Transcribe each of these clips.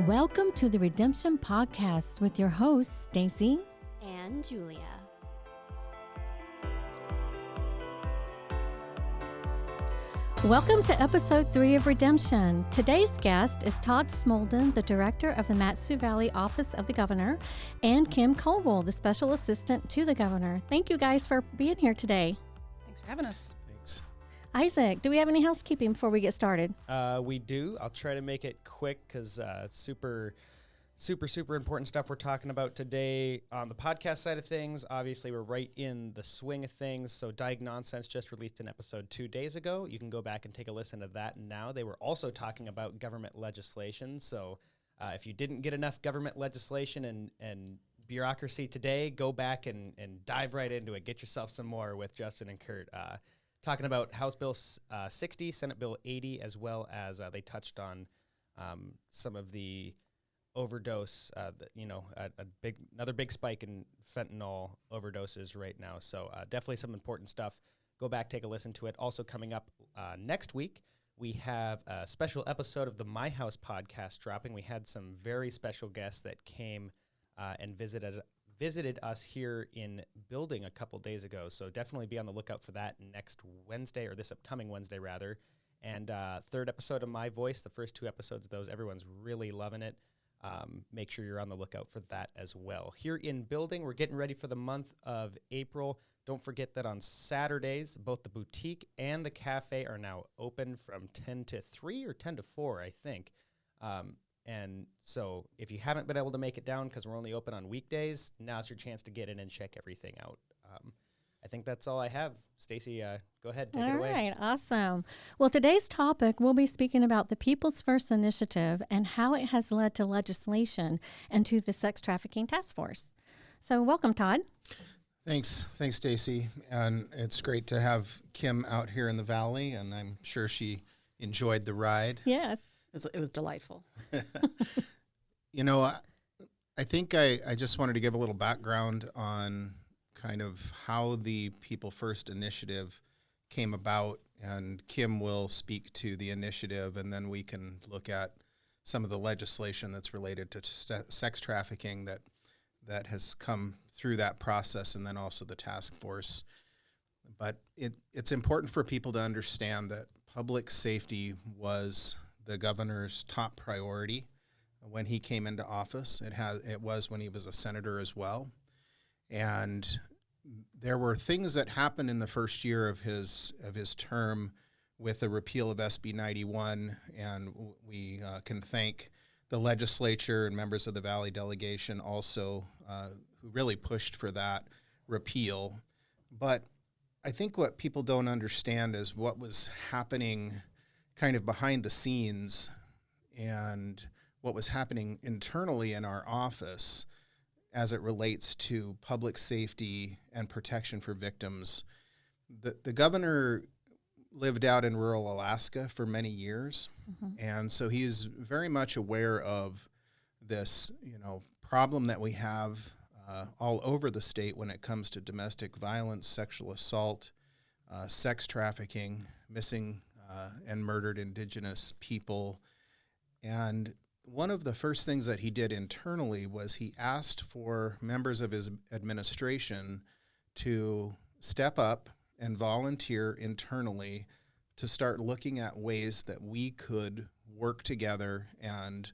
Welcome to the Redemption Podcast with your hosts, Staci and Julia. Welcome to episode 3 of Redemption. Today's guest is Todd Smoldon, the director of the Mat-Su Valley Office of the Governor, and Kim Kovol, the special assistant to the governor. Thank you guys for being here today. Thanks for having us. Thanks. Isaac, do we have any housekeeping before we get started? We do. I'll try to make it quick because super important stuff we're talking about today. On the podcast side of things, obviously we're right in the swing of things. So Diag Nonsense just released an episode 2 days ago. You can go back and take a listen to that now. They were also talking about government legislation. So if you didn't get enough government legislation and bureaucracy today, go back and dive right into it. Get yourself some more with Justin and Kurt. Talking about House Bill 60, Senate Bill 80, as well as they touched on some of the overdose, another big spike in fentanyl overdoses right now. So definitely some important stuff. Go back, take a listen to it. Also coming up next week, we have a special episode of the My House podcast dropping. We had some very special guests that came and visited us here in building a couple days ago. So definitely be on the lookout for that next Wednesday, or this upcoming Wednesday rather. And third episode of My Voice, the first 2 episodes of those, everyone's really loving it. Make sure you're on the lookout for that as well. Here in building, we're getting ready for the month of April. Don't forget that on Saturdays, both the boutique and the cafe are now open from 10 to 3 or 10 to 4, I think. And so if you haven't been able to make it down because we're only open on weekdays, now's your chance to get in and check everything out. I think that's all I have. Staci, go ahead, take it away. All right, awesome. Well, today's topic, we'll be speaking about the People's First Initiative and how it has led to legislation and to the Sex Trafficking Task Force. So welcome, Todd. Thanks, Staci. And it's great to have Kim out here in the Valley, and I'm sure she enjoyed the ride. Yes. It was delightful. I think I just wanted to give a little background on kind of how the People First Initiative came about, and Kim will speak to the initiative, and then we can look at some of the legislation that's related to sex trafficking that has come through that process, and then also the task force. But it's important for people to understand that public safety was the governor's top priority when he came into office. It was when he was a senator as well. And there were things that happened in the first year of his term with the repeal of SB 91, and we can thank the legislature and members of the Valley delegation also who really pushed for that repeal. But I think what people don't understand is what was happening kind of behind the scenes and what was happening internally in our office as it relates to public safety and protection for victims. The governor lived out in rural Alaska for many years, and so he's very much aware of this, problem that we have all over the state when it comes to domestic violence, sexual assault, sex trafficking, missing and murdered Indigenous people. And one of the first things that he did internally was he asked for members of his administration to step up and volunteer internally to start looking at ways that we could work together and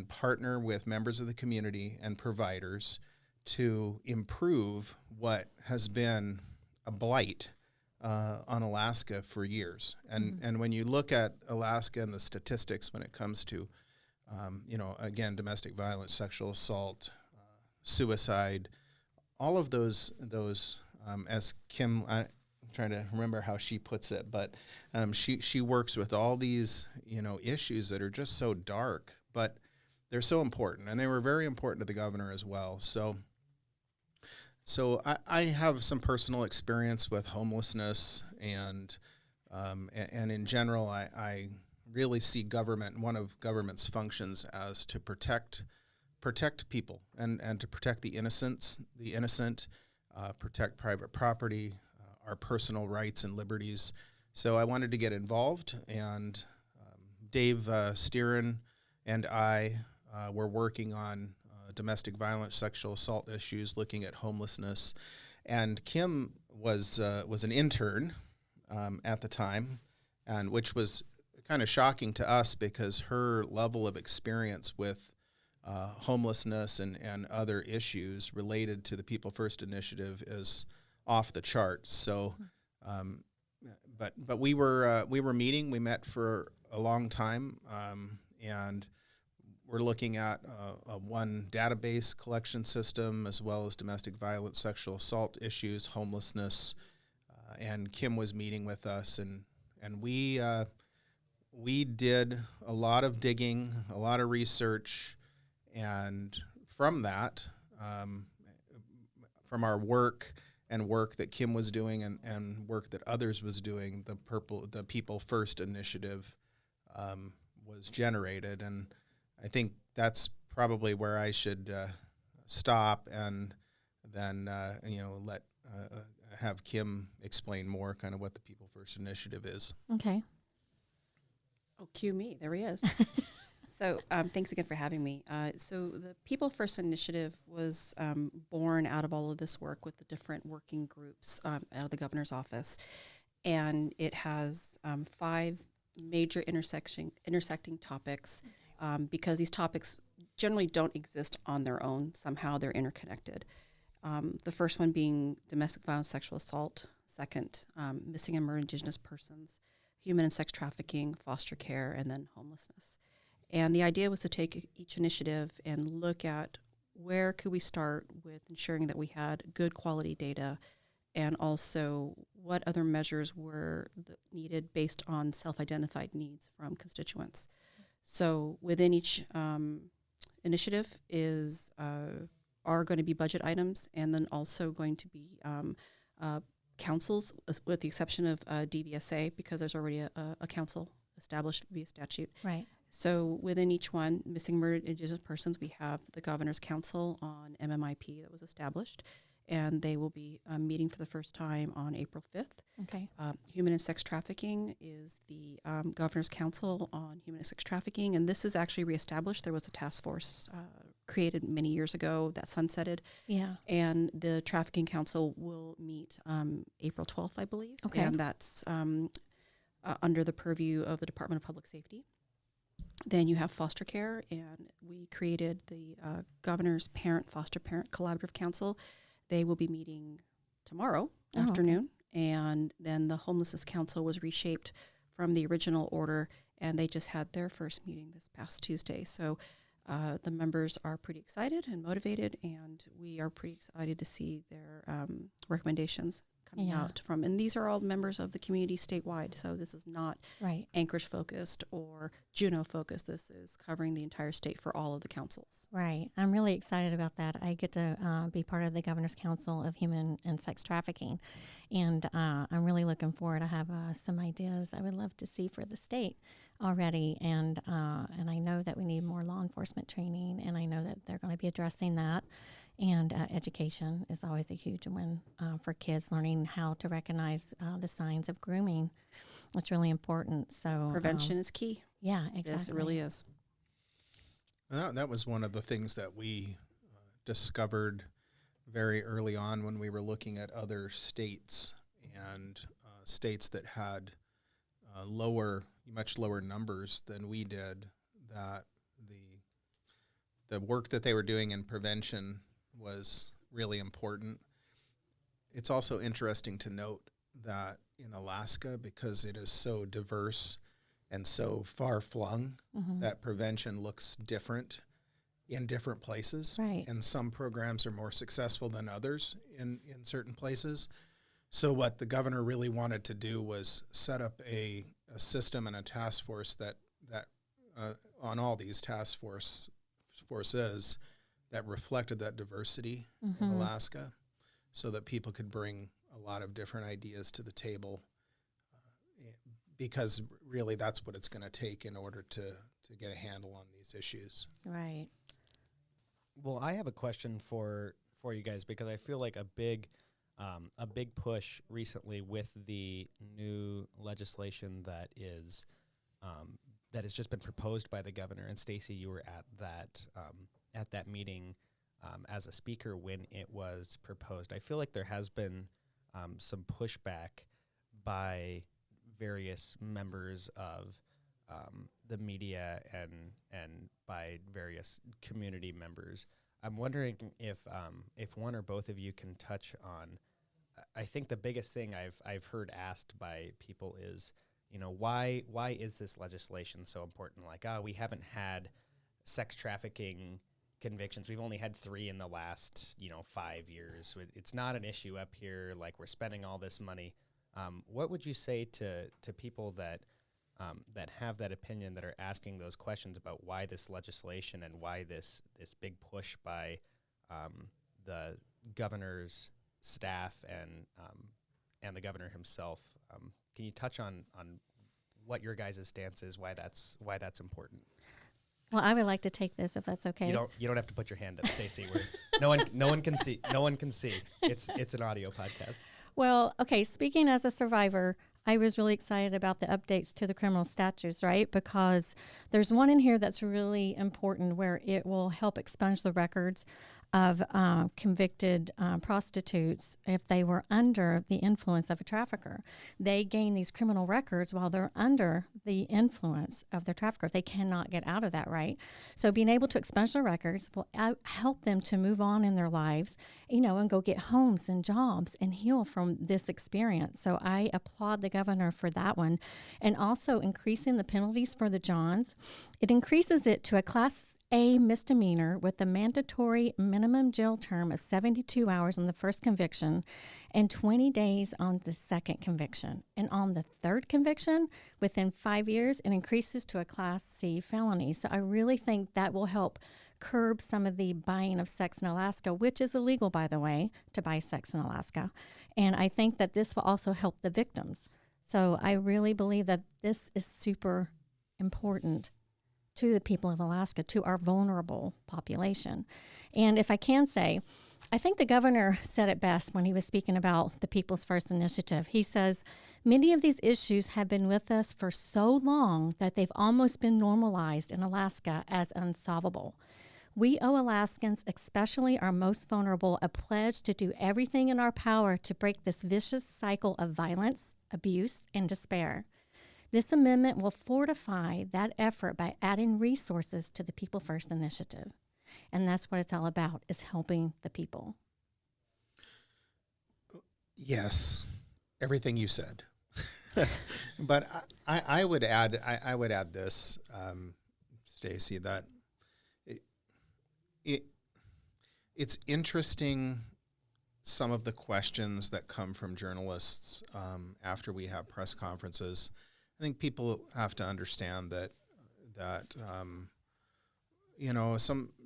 partner with members of the community and providers to improve what has been a blight on Alaska for years. And when you look at Alaska and the statistics when it comes to, again, domestic violence, sexual assault, suicide, all of those as Kim, I'm trying to remember how she puts it, but she works with all these, issues that are just so dark, but they're so important, and they were very important to the governor as well. So I have some personal experience with homelessness, and in general, I really see government, one of government's functions, as to protect people and to protect the innocent, protect private property, our personal rights and liberties. So I wanted to get involved, and Dave Steeren and I we're working on domestic violence, sexual assault issues, looking at homelessness. And Kim was an intern at the time, and which was kind of shocking to us because her level of experience with homelessness and other issues related to the People First Initiative is off the charts. So, but we were meeting. We met for a long time, and we're looking at one database collection system as well as domestic violence, sexual assault issues, homelessness, and Kim was meeting with us, and we did a lot of digging, a lot of research, and from that, from our work that Kim was doing and work that others was doing, the People First Initiative was generated, and I think that's probably where I should stop and then let have Kim explain more kind of what the People First Initiative is. Okay. Oh, cue me. There he is. So thanks again for having me. So the People First Initiative was born out of all of this work with the different working groups out of the governor's office. And it has 5 major intersecting topics because these topics generally don't exist on their own. Somehow they're interconnected. The first one being domestic violence, sexual assault. Second, missing and murdered Indigenous persons, human and sex trafficking, foster care, and then homelessness. And the idea was to take each initiative and look at where could we start with ensuring that we had good quality data, and also what other measures were needed based on self-identified needs from constituents. So within each initiative are going to be budget items, and then also going to be councils, with the exception of DVSA, because there's already a council established via statute. Right. So within each one, missing murdered Indigenous persons, we have the Governor's Council on MMIP that was established, and they will be meeting for the first time on April 5th. Okay. Human and sex trafficking is the Governor's Council on Human and Sex Trafficking, and this is actually reestablished. There was a task force created many years ago that sunsetted. Yeah. And the Trafficking Council will meet April 12th, I believe. Okay. And that's under the purview of the Department of Public Safety. Then you have foster care, and we created the Governor's Foster Parent Collaborative Council. They will be meeting tomorrow afternoon. Okay. And then the Homelessness Council was reshaped from the original order, and they just had their first meeting this past Tuesday. So the members are pretty excited and motivated, and we are pretty excited to see their recommendations coming out from. And these are all members of the community statewide, so this is not Anchorage focused or Juneau focused. This is covering the entire state for all of the councils. Right. I'm really excited about that. I get to be part of the Governor's Council of Human and Sex Trafficking, and I'm really looking forward to have some ideas I would love to see for the state already, and I know that we need more law enforcement training, and I know that they're going to be addressing that. And education is always a huge one for kids, learning how to recognize the signs of grooming. It's really important. So prevention is key. Yeah, exactly. Yes, it really is. That was one of the things that we discovered very early on when we were looking at other states and states that had much lower numbers than we did, that the work that they were doing in prevention was really important. It's also interesting to note that in Alaska, because it is so diverse and so far-flung, that prevention looks different in different places. Right. And some programs are more successful than others in certain places. So what the governor really wanted to do was set up a system and a task force that on all these task forces that reflected that diversity in Alaska, so that people could bring a lot of different ideas to the table, because really that's what it's going to take in order to get a handle on these issues. Right. Well, I have a question for you guys, because I feel like a big push recently with the new legislation that is has just been proposed by the governor. And Staci, you were at that meeting as a speaker when it was proposed. I feel like there has been some pushback by various members of the media and by various community members. I'm wondering if one or both of you can touch on. I think the biggest thing I've heard asked by people is, why is this legislation so important? Like, we haven't had sex trafficking convictions. We've only had 3 in the last 5 years. It's not an issue up here. Like, we're spending all this money. What would you say to people that have that opinion, that are asking those questions about why this legislation and why this big push by the governor's staff and the governor himself? Can you touch on what your guys' stance is, why that's important? Well, I would like to take this, if that's okay. You don't have to put your hand up, Staci. No one can see. No one can see. It's an audio podcast. Well, okay, speaking as a survivor, I was really excited about the updates to the criminal statutes, right? Because there's one in here that's really important where it will help expunge the records of convicted prostitutes if they were under the influence of a trafficker. They gain these criminal records while they're under the influence of their trafficker. They cannot get out of that, right? So being able to expunge their records will help them to move on in their lives, and go get homes and jobs and heal from this experience. So I applaud the governor for that one. And also increasing the penalties for the Johns. It increases it to a Class A misdemeanor with a mandatory minimum jail term of 72 hours on the first conviction and 20 days on the second conviction. And on the third conviction, within 5 years, it increases to a Class C felony. So I really think that will help curb some of the buying of sex in Alaska, which is illegal, by the way, to buy sex in Alaska. And I think that this will also help the victims. So I really believe that this is super important to the people of Alaska, to our vulnerable population. And if I can say, I think the governor said it best when he was speaking about the People's First Initiative. He says, many of these issues have been with us for so long that they've almost been normalized in Alaska as unsolvable. We owe Alaskans, especially our most vulnerable, a pledge to do everything in our power to break this vicious cycle of violence, abuse, and despair. This amendment will fortify that effort by adding resources to the People First Initiative. And that's what it's all about, is helping the people. Yes, everything you said. But I would add this, Staci, that it's interesting, some of the questions that come from journalists after we have press conferences. I think people have to understand that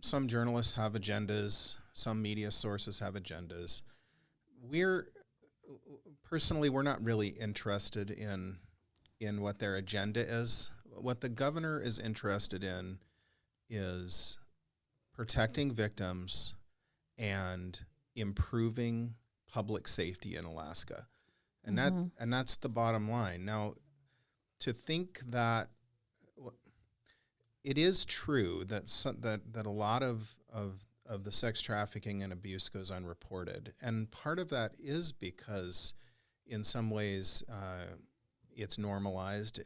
some journalists have agendas, some media sources have agendas. We're not really interested in what their agenda is. What the governor is interested in is protecting victims and improving public safety in Alaska. And that's the bottom line. Now, to think that it is true that a lot of the sex trafficking and abuse goes unreported, and part of that is because, in some ways, it's normalized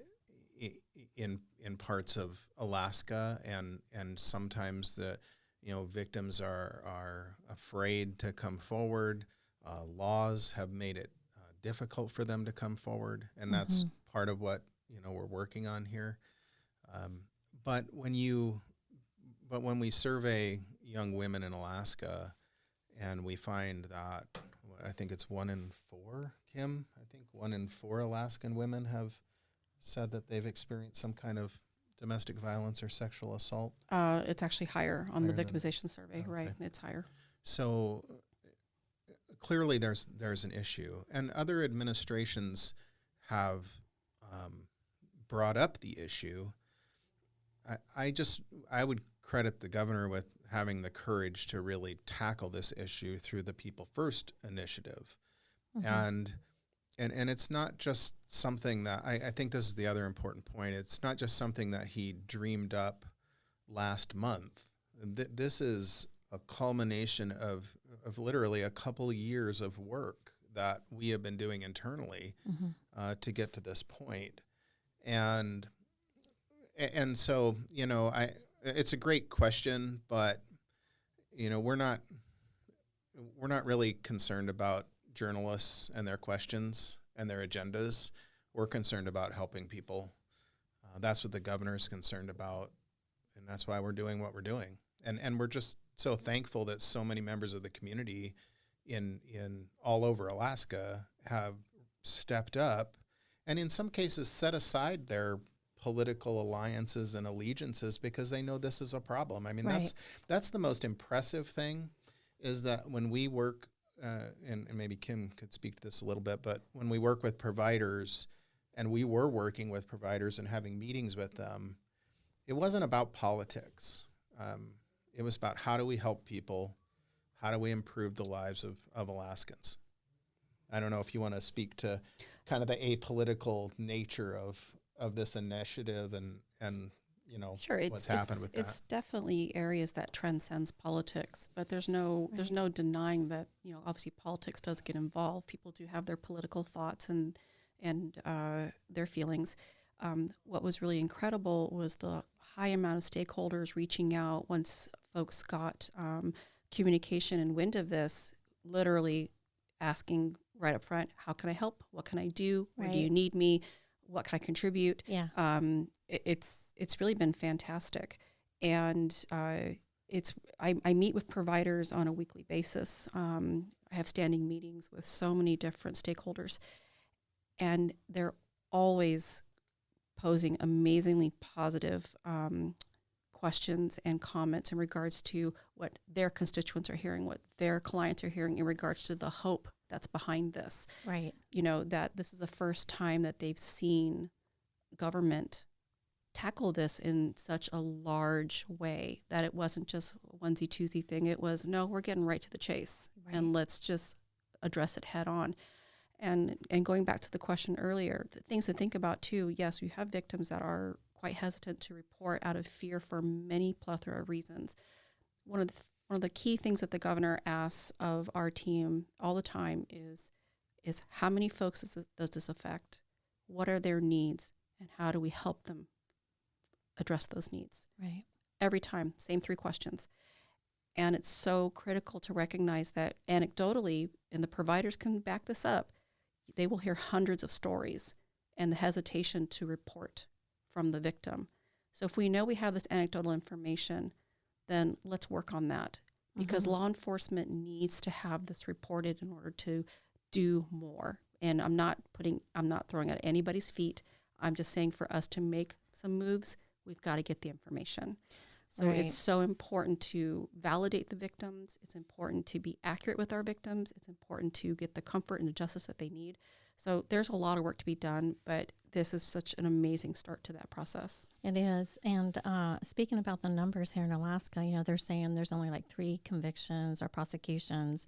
in parts of Alaska, and sometimes the victims are afraid to come forward. Laws have made it difficult for them to come forward, and that's part of what we're working on here. But when we survey young women in Alaska, and we find that, I think it's 1 in 4, Kim, I think 1 in 4 Alaskan women have said that they've experienced some kind of domestic violence or sexual assault. It's actually higher on the victimization survey, okay. right? It's higher. So clearly there's an issue, and other administrations have brought up the issue. I would credit the governor with having the courage to really tackle this issue through the People First Initiative. And and it's not just something that I think this is the other important point. It's not just something that he dreamed up last month. This is a culmination of literally a couple years of work that we have been doing internally to get to this point. And so, it's a great question, but, we're not really concerned about journalists and their questions and their agendas. We're concerned about helping people. That's what the governor is concerned about, and that's why we're doing what we're doing. And we're just so thankful that so many members of the community in all over Alaska have stepped up, and in some cases set aside their political alliances and allegiances because they know this is a problem. I mean, Right. that's the most impressive thing, is that when we work, and maybe Kim could speak to this a little bit, but when we work with providers, and we were working with providers and having meetings with them, it wasn't about politics. It was about how do we help people, how do we improve the lives of Alaskans. I don't know if you want to speak to kind of the apolitical nature of this initiative and Sure, what's happened with that. It's definitely areas that transcends politics, but there's no denying that obviously politics does get involved. People do have their political thoughts and their feelings. What was really incredible was the high amount of stakeholders reaching out once folks got communication and wind of this, literally asking right up front, how can I help? What can I do? Where do you need me? What can I contribute? Yeah. It's really been fantastic. And I meet with providers on a weekly basis. I have standing meetings with so many different stakeholders, and they're always posing amazingly positive questions and comments in regards to what their constituents are hearing, what their clients are hearing in regards to the hope that's behind this. Right. That this is the first time that they've seen government tackle this in such a large way, that it wasn't just a onesie-twosie thing. It was, no, we're getting right to the chase, and let's just address it head on. And going back to the question earlier, the things to think about too, yes, we have victims that are quite hesitant to report out of fear for many plethora of reasons. One of the key things that the governor asks of our team all the time is how many folks does this affect? What are their needs? And how do we help them address those needs? Right. Every time, same 3 questions. And it's so critical to recognize that anecdotally, and the providers can back this up, they will hear hundreds of stories and the hesitation to report from the victim. So if we know we have this anecdotal information, then let's work on that, because law enforcement needs to have this reported in order to do more. And I'm not throwing at anybody's feet. I'm just saying for us to make some moves, we've got to get the information. So it's so important to validate the victims. It's important to be accurate with our victims. It's important to get the comfort and the justice that they need. So there's a lot of work to be done, but this is such an amazing start to that process. It is. And speaking about the numbers here in Alaska, they're saying there's only like 3 convictions or prosecutions.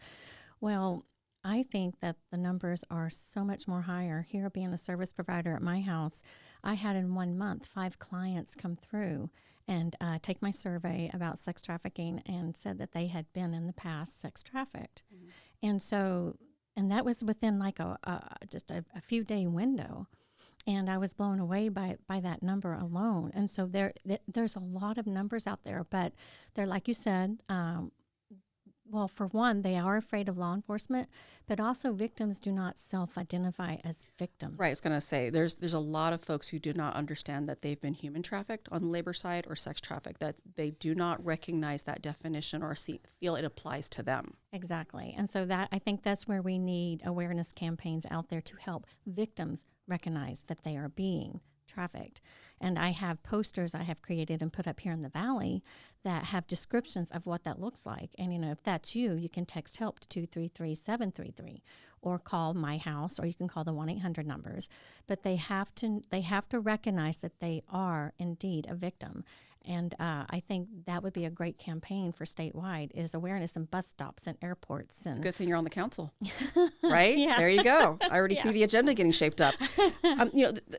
Well, I think that the numbers are so much more higher. Here, being a service provider at my house, I had in 1 month 5 clients come through and take my survey about sex trafficking and said that they had been in the past sex trafficked. And that was within like just a few day window. And I was blown away by that number alone. And so there's a lot of numbers out there, but they're, like you said, well, for one, they are afraid of law enforcement, but also victims do not self-identify as victims. Right, I was going to say, there's a lot of folks who do not understand that they've been human trafficked on the labor side or sex trafficked, that they do not recognize that definition or feel it applies to them. Exactly. And so I think that's where we need awareness campaigns out there to help victims recognize that they are being trafficked. And I have posters I have created and put up here in the Valley that have descriptions of what that looks like. And, if that's you, you can text HELP to 233-733 or call my house, or you can call the 1-800 numbers. But they have to recognize that they are indeed a victim. And I think that would be a great campaign for statewide, is awareness in bus stops and airports. It's And a good thing you're on the council, right? Yeah. There you go. I already see Yeah. the agenda getting shaped up.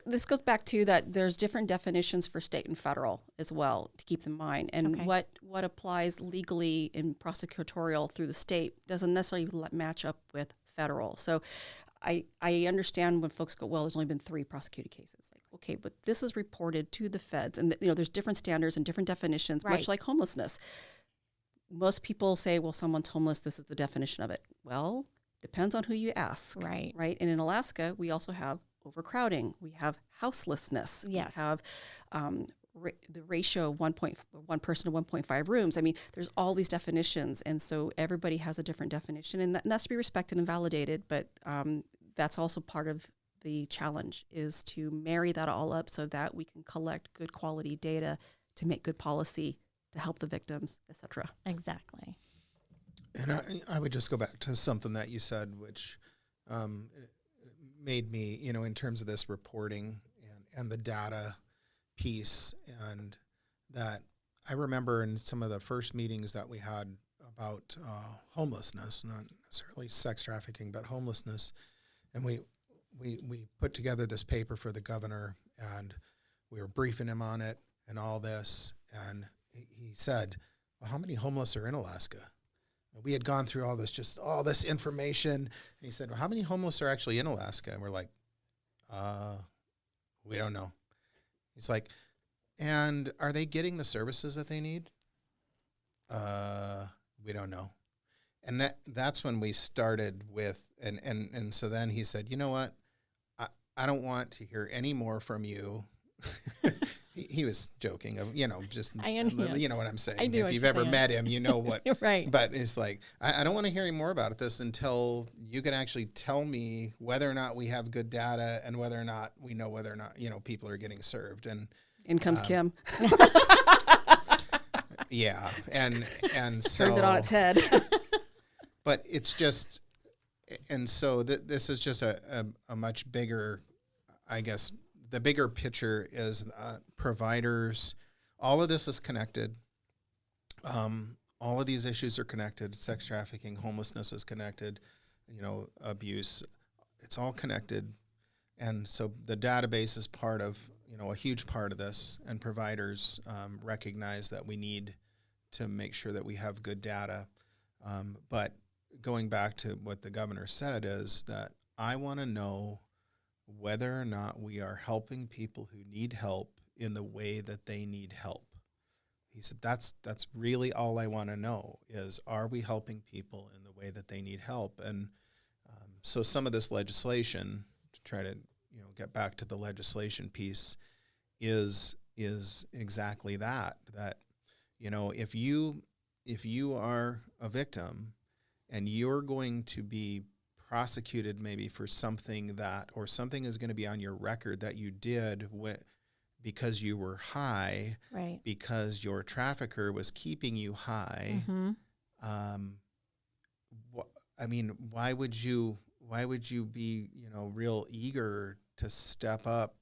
This goes back to that there's different definitions for state and federal as well to keep in mind. And Okay. what applies legally in prosecutorial through the state doesn't necessarily match up with federal. So I understand when folks go, well, there's only been 3 prosecuted cases. Like, okay, but this is reported to the feds, and there's different standards and different definitions, Right. much like homelessness. Most people say, well, someone's homeless, this is the definition of it. Well, depends on who you ask. Right. Right. And in Alaska, we also have overcrowding. We have houselessness. Yes. We have the ratio of 1 person to 1.5 rooms. I mean, there's all these definitions. And so everybody has a different definition, and that has to be respected and validated. But that's also part of the challenge, is to marry that all up so that we can collect good quality data to make good policy to help the victims, et cetera. Exactly. And I would just go back to something that you said, which made me, in terms of this reporting and the data piece, and that I remember in some of the first meetings that we had about homelessness, not necessarily sex trafficking, but homelessness, and we put together this paper for the governor, and we were briefing him on it and all this, and he said, well, how many homeless are in Alaska? We had gone through all this information. And he said, well, how many homeless are actually in Alaska? And we're like, we don't know. He's like, and are they getting the services that they need? We don't know. And that's when we started with, and so then he said, you know what? I don't want to hear any more from you. He was joking, just, you know what I'm saying. I do If what you've you're ever saying. met him, you know what. Right. But it's like, I don't want to hear any more about this until you can actually tell me whether or not we have good data and whether or not we know whether or not, people are getting served. And In comes Kim. yeah. And so. Turned it on its head. But it's just, and so this is just a much bigger, I guess, the bigger picture is providers. All of this is connected. All of these issues are connected. Sex trafficking, homelessness is connected. Abuse, it's all connected. And so the database is part of, a huge part of this. And providers recognize that we need to make sure that we have good data. But going back to what the governor said is that I want to know whether or not we are helping people who need help in the way that they need help. He said, that's really all I want to know is, are we helping people in the way that they need help? And so some of this legislation, to try to get back to the legislation piece, is exactly that if you are a victim and you're going to be prosecuted maybe for something or something is going to be on your record that you did because you were high, Right. because your trafficker was keeping you high. Mm-hmm. Why would you be real eager to step up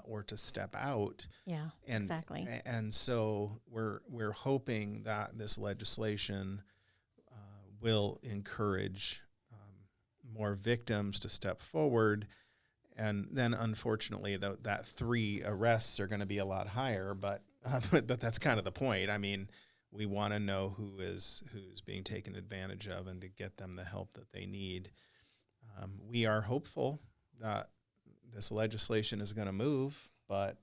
or to step out? Yeah, And, exactly. And so we're hoping that this legislation will encourage more victims to step forward. And then, unfortunately, that 3 arrests are going to be a lot higher. But that's kind of the point. I mean, we want to know who's being taken advantage of and to get them the help that they need. We are hopeful that this legislation is going to move, but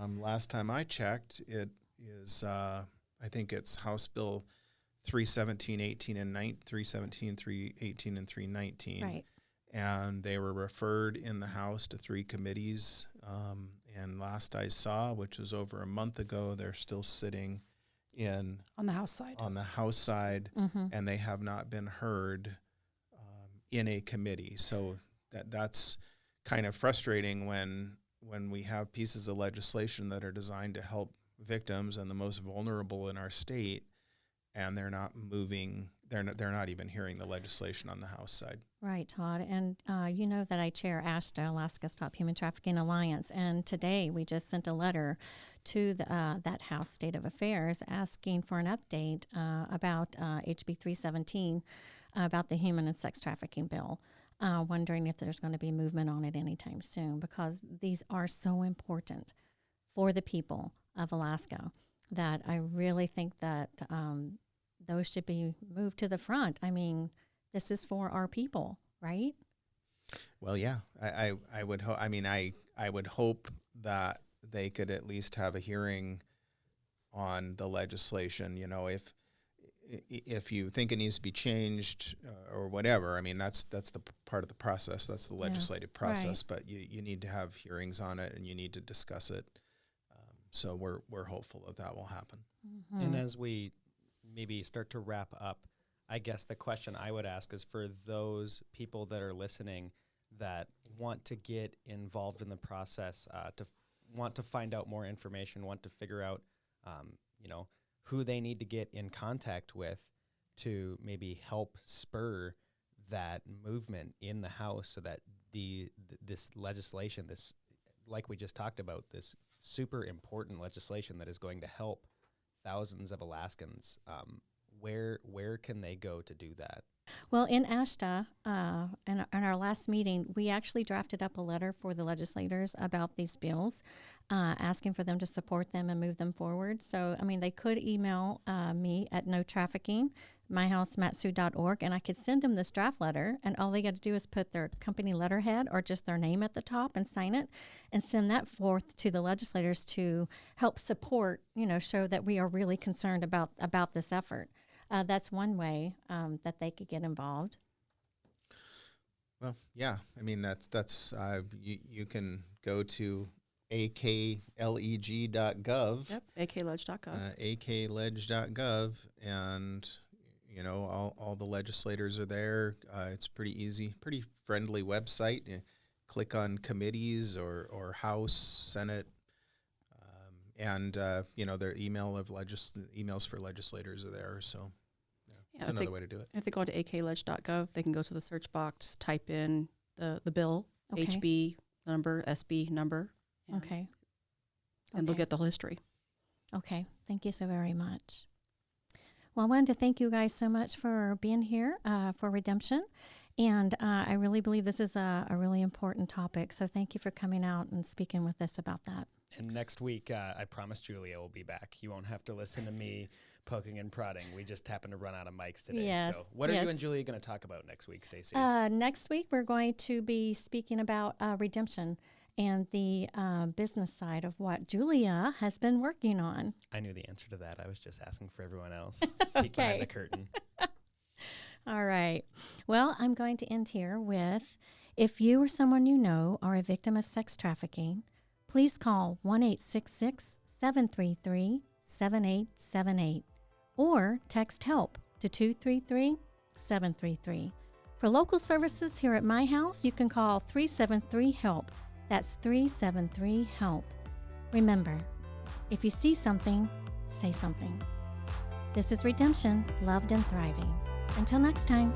last time I checked, it is I think it's House Bill 317, 18, and 317, 318, and 319. Right. And they were referred in the House to 3 committees. And last I saw, which was over a month ago, they're still sitting On the House side. on the House side, Mm-hmm. and they have not been heard in a committee. So that's kind of frustrating when we have pieces of legislation that are designed to help victims and the most vulnerable in our state, and they're not moving they're not even hearing the legislation on the House side. Right, Todd. And you know that I chair ASHTA, Alaska's Top Human Trafficking Alliance. And today we just sent a letter to that House State of Affairs asking for an update about HB 317, about the human and sex trafficking bill. Wondering if there's going to be movement on it anytime soon, because these are so important for the people of Alaska that I really think that those should be moved to the front. I mean, this is for our people, right? Well, yeah, I would hope. I mean, I would hope that they could at least have a hearing on the legislation. You know, if you think it needs to be changed or whatever, I mean, that's the part of the process. That's the legislative process. Right. But you need to have hearings on it, and you need to discuss it. So we're hopeful that will happen. Mm-hmm. And as we maybe start to wrap up, I guess the question I would ask is for those people that are listening that want to get involved in the process, want to find out more information, want to figure out, who they need to get in contact with to maybe help spur that movement in the House, so that this legislation, this, like we just talked about, this super important legislation that is going to help thousands of Alaskans, where can they go to do that? Well, in ASHTA, in our last meeting, we actually drafted up a letter for the legislators about these bills, asking for them to support them and move them forward. So, I mean, they could email me at notrafficking@myhousematsu.org, and I could send them this draft letter, and all they got to do is put their company letterhead or just their name at the top and sign it, and send that forth to the legislators to help support, show that we are really concerned about this effort. That's one way that they could get involved. Well, yeah. I mean, that's you can go to akleg.gov. Yep, akleg.gov. akleg.gov, and all the legislators are there. It's pretty easy, pretty friendly website. You click on committees or House, Senate, and their emails for legislators are there. So. That's another way to do it. If they go to akleg.gov, they can go to the search box, type in the bill, okay. HB number, SB number. Okay. And they'll get the whole history. Okay. Thank you so very much. Well, I wanted to thank you guys so much for being here for Redemption. And I really believe this is a really important topic. So thank you for coming out and speaking with us about that. And next week, I promise Julia will be back. You won't have to listen to me poking and prodding. We just happen to run out of mics today. Yes, so what are you and Julia going to talk about next week, Staci? Next week, we're going to be speaking about redemption and the business side of what Julia has been working on. I knew the answer to that. I was just asking for everyone else. Okay. Peek behind the curtain. All right. Well, I'm going to end here with, if you or someone you know are a victim of sex trafficking, please call 1-866-733-7878 or text HELP to 233-733. For local services here at my house, you can call 373-HELP. That's 373-HELP. Remember, if you see something, say something. This is Redemption, loved and thriving. Until next time.